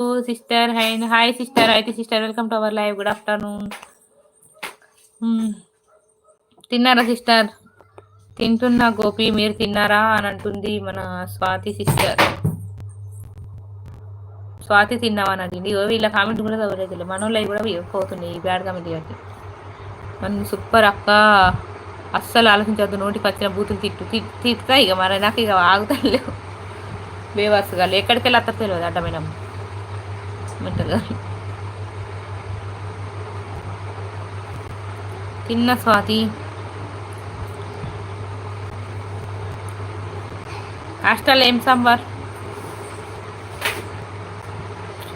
Sister. Hi sister. అయితే sister welcome to our live. Good afternoon. తిన్నారా sister? తింటున్నా గోపి, మీరు తిన్నారా అని అంటుంది మన స్వాతి సిస్టర్. స్వాతి తిన్నావా అని అడిగింది. వీళ్ళ కామెంట్ కూడా చదవలేదు. మనోళ్ళు కూడా పోతున్నాయి ఈ బ్యాడ్ కామెంట్ కాబట్టి. నన్ను సూపర్ అక్క, అస్సలు ఆలోచించవద్దు, నోటికి వచ్చిన బూతులు తిట్టుతా. ఇక మరి నాకు ఇక ఆగుతలేవు బేవర్స్గా. ఎక్కడికి వెళ్ళి అత్త తెలియదు అడ్డమైన మెంటల్గా. తిన్న స్వాతి. హాస్టల్ ఏం సాంబార్?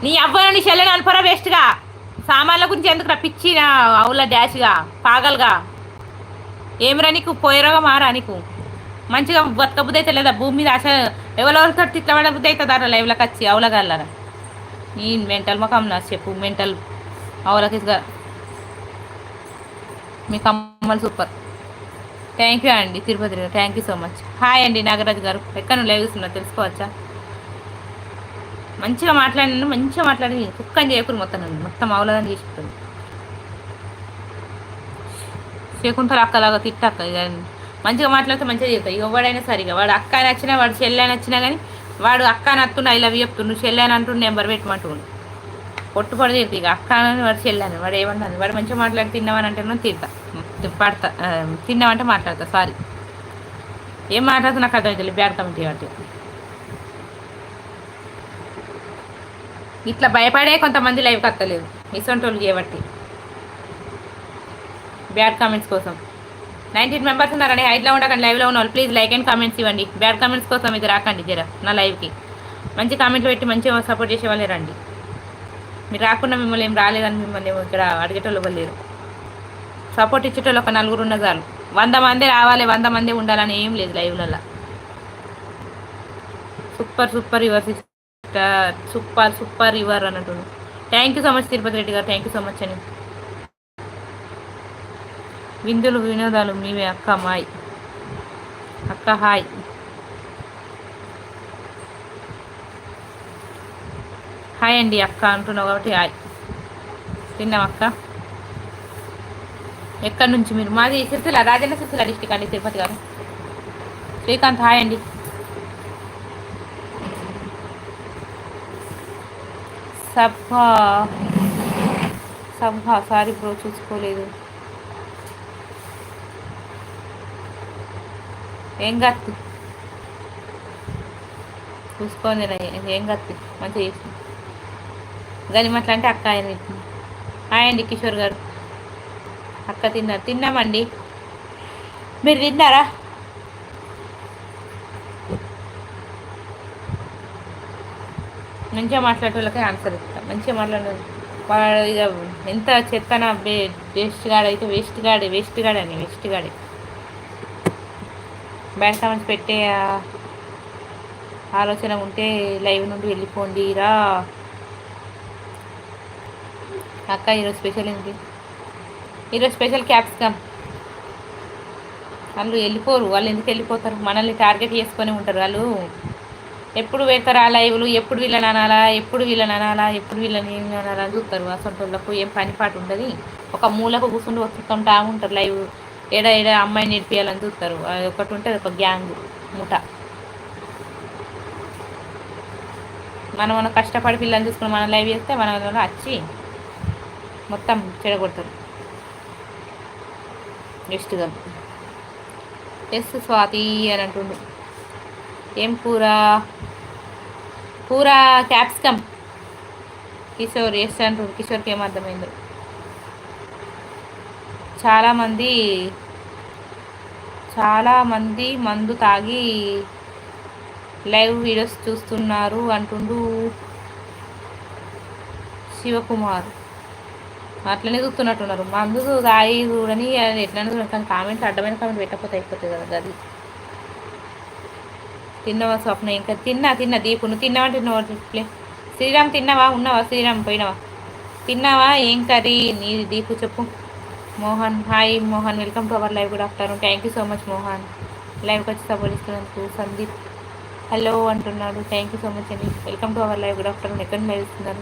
నీ అబ్బాయి నీ చెల్లెని అనుపరా వేస్ట్గా. సామాన్ల గురించి ఎందుకు రప్పించిన అవుల డాష్గా పాగల్గా. ఏమిరా నీకు పోయరోగా మారా నీకు మంచిగా బతుక బుద్ధి అయితే లేదా భూమి మీద? అసలు ఎవరెవరితో తిట్లబడ బుద్ధి అవుతుందారా లైవ్లోకి వచ్చి అవులగలరా? నీ మెంటల్ మొఖం నా చెప్పు. మెంటల్ అవులకి మీ కమ్మలు సూపర్. థ్యాంక్ యూ అండి తిరుపతి గారు, thank you so much. Hi అండి నాగరాజు గారు, ఎక్కడ లైవ్ చూస్తున్నా తెలుసుకోవచ్చా? మంచిగా మాట్లాడి కుక్కని చేయకూడదు. మొత్తం అవలదని చేసుకుంటుంది. శకుంతల అక్కలాగా తిట్టక్క. ఇక మంచిగా మాట్లాడితే మంచిగా చెప్తాయి. ఎవడైనా సరిగా వాడు అక్క అని వచ్చినా వాడు చెల్లెని వచ్చినా కానీ వాడు అక్క అని అత్తుండు ఐ లవ్ చెప్తుండు, చెల్లెని అంటుండు నెంబర్ పెట్టమంటుండు. పొట్టుపడి చెప్తా ఇక అక్క అని వాడు చెల్లాను. వాడు ఏమన్నాను, వాడు మంచిగా మాట్లాడి తిన్నామని అంటే తిడతా, తిన్నామంటే మాట్లాడతా. సారీ ఏం మాట్లాడుతూ నాకు అర్థమవుతుంది. బ్యాడ్ కమెంట్ కాబట్టి ఇట్లా భయపడే కొంతమంది లైవ్కి వస్తలేదు ఇసొంటోళ్ళు చేయబట్టి బ్యాడ్ కామెంట్స్ కోసం. 19 మెంబర్స్ ఉన్నారండి. హైట్లో ఉండకండి, లైవ్లో ఉన్న వాళ్ళు ప్లీజ్ లైక్ అండ్ కామెంట్స్ ఇవ్వండి. బ్యాడ్ కామెంట్స్ కోసం ఇది రాకండి జర నా లైవ్కి. మంచి కామెంట్లు పెట్టి మంచిగా సపోర్ట్ చేసే వాళ్ళే రండి. మీరు రాకుండా మిమ్మల్ని ఏం రాలేదని మిమ్మల్ని ఇక్కడ అడిగేటోళ్ళు ఇవ్వలేరు. సపోర్ట్ ఇచ్చేటోళ్ళు ఒక 4 ఉన్న చాలు. 100 మంది రావాలి, 100 మంది ఉండాలని ఏం లేదు లైవ్లలో. Super your sister, super your అన్నట్టు. Thank you so much Tirupathi Reddy గారు, థ్యాంక్ యూ సో మచ్ అని. విందులు వినోదాలు మీవే అక్క. మాయ్ అక్క హాయ్. హాయ్ అండి అక్క అంటున్నావు కాబట్టి హాయ్. తిన్నాం అక్క. ఎక్కడి నుంచి మీరు? మాది సిరిసిల్ల, రాజన్న సిరిసిల్ల డిస్టిక్ అండి తిరుపతి గారు. శ్రీకాంత్ హాయ్ అండి. సభ సారీ బ్రో చూసుకోలేదు. ఏం గత్తి చూసుకోండి, ఏం గత్తి మంచిగా చేసి గనిమట్ల అంటే అక్క ఆయన. హాయ్ అండి కిషోర్ గారు. అక్క తిన్నామండి. మీరు తిన్నారా? మంచిగా మాట్లాడే వాళ్ళకే ఆన్సర్ ఇస్తా. మంచిగా మాట్లాడారు వాడు. ఇక ఎంత చెత్తన వేస్ట్ గాడే. బ్యాంక్ కామెంట్స్ పెట్టే ఆలోచన ఉంటే లైవ్ నుండి వెళ్ళిపోండిరా. అక్క ఈరోజు స్పెషల్ ఏంటి? ఈరోజు స్పెషల్ క్యాప్సికమ్. వాళ్ళు వెళ్ళిపోరు. వాళ్ళు ఎందుకు వెళ్ళిపోతారు? మనల్ని టార్గెట్ చేసుకొని ఉంటారు వాళ్ళు. ఎప్పుడు పెడతారు ఆ లైవ్లు? ఎప్పుడు వీళ్ళని అనాలా ఏం అనాలా అని చూస్తారు. అసలు ఏం పని పాటు ఉండదు. ఒక మూలకు కూర్చుండి వస్తుంటా ఉంటారు లైవ్. ఏడా అమ్మాయిని నేర్పియాలని చూస్తారు. అది ఒకటి ఉంటుంది, ఒక గ్యాంగ్ ముఠ. మనం కష్టపడి పిల్లల్ని చూసుకుని మనం లైవ్ చేస్తే మన వచ్చి మొత్తం చెడగొడతారు. నెక్స్ట్గా ఎస్ స్వాతి అని అంటుండు. ఏం కూర క్యాప్సికమ్. కిషోర్ ఎస్ అంటుండు. కిషోర్కి ఏం అర్థమైందో. చాలామంది మందు తాగి లైవ్ వీడియోస్ చూస్తున్నారు అంటుండు శివకుమార్. అట్లనే చూస్తున్నట్టున్నారు. మందు తాగి చూడని ఎట్లనే చూడండి. కామెంట్స్ అడ్డమైన కామెంట్ పెట్టకపోతే అయిపోతుంది కదా. అది తిన్నావా స్వప్న? ఇంకా తిన్నా దీపు. నువ్వు తిన్నావంటే నోట్లే. శ్రీరామ్ తిన్నావా? ఉన్నావా శ్రీరామ్? పోయినావా? తిన్నావా? ఏం కర్రీ నీది దీపు చెప్పు. Mohan hi Mohan, welcome to our live. Good afternoon. Thank you so much Mohan లైవ్కి వచ్చి సపోర్ట్ ఇస్తున్నందుకు. సందీప్ హలో అంటున్నాడు. థ్యాంక్ యూ సో మచ్ అండి. Welcome to our live. Good afternoon. ఎక్కడ లైవ్ ఇస్తున్నారు?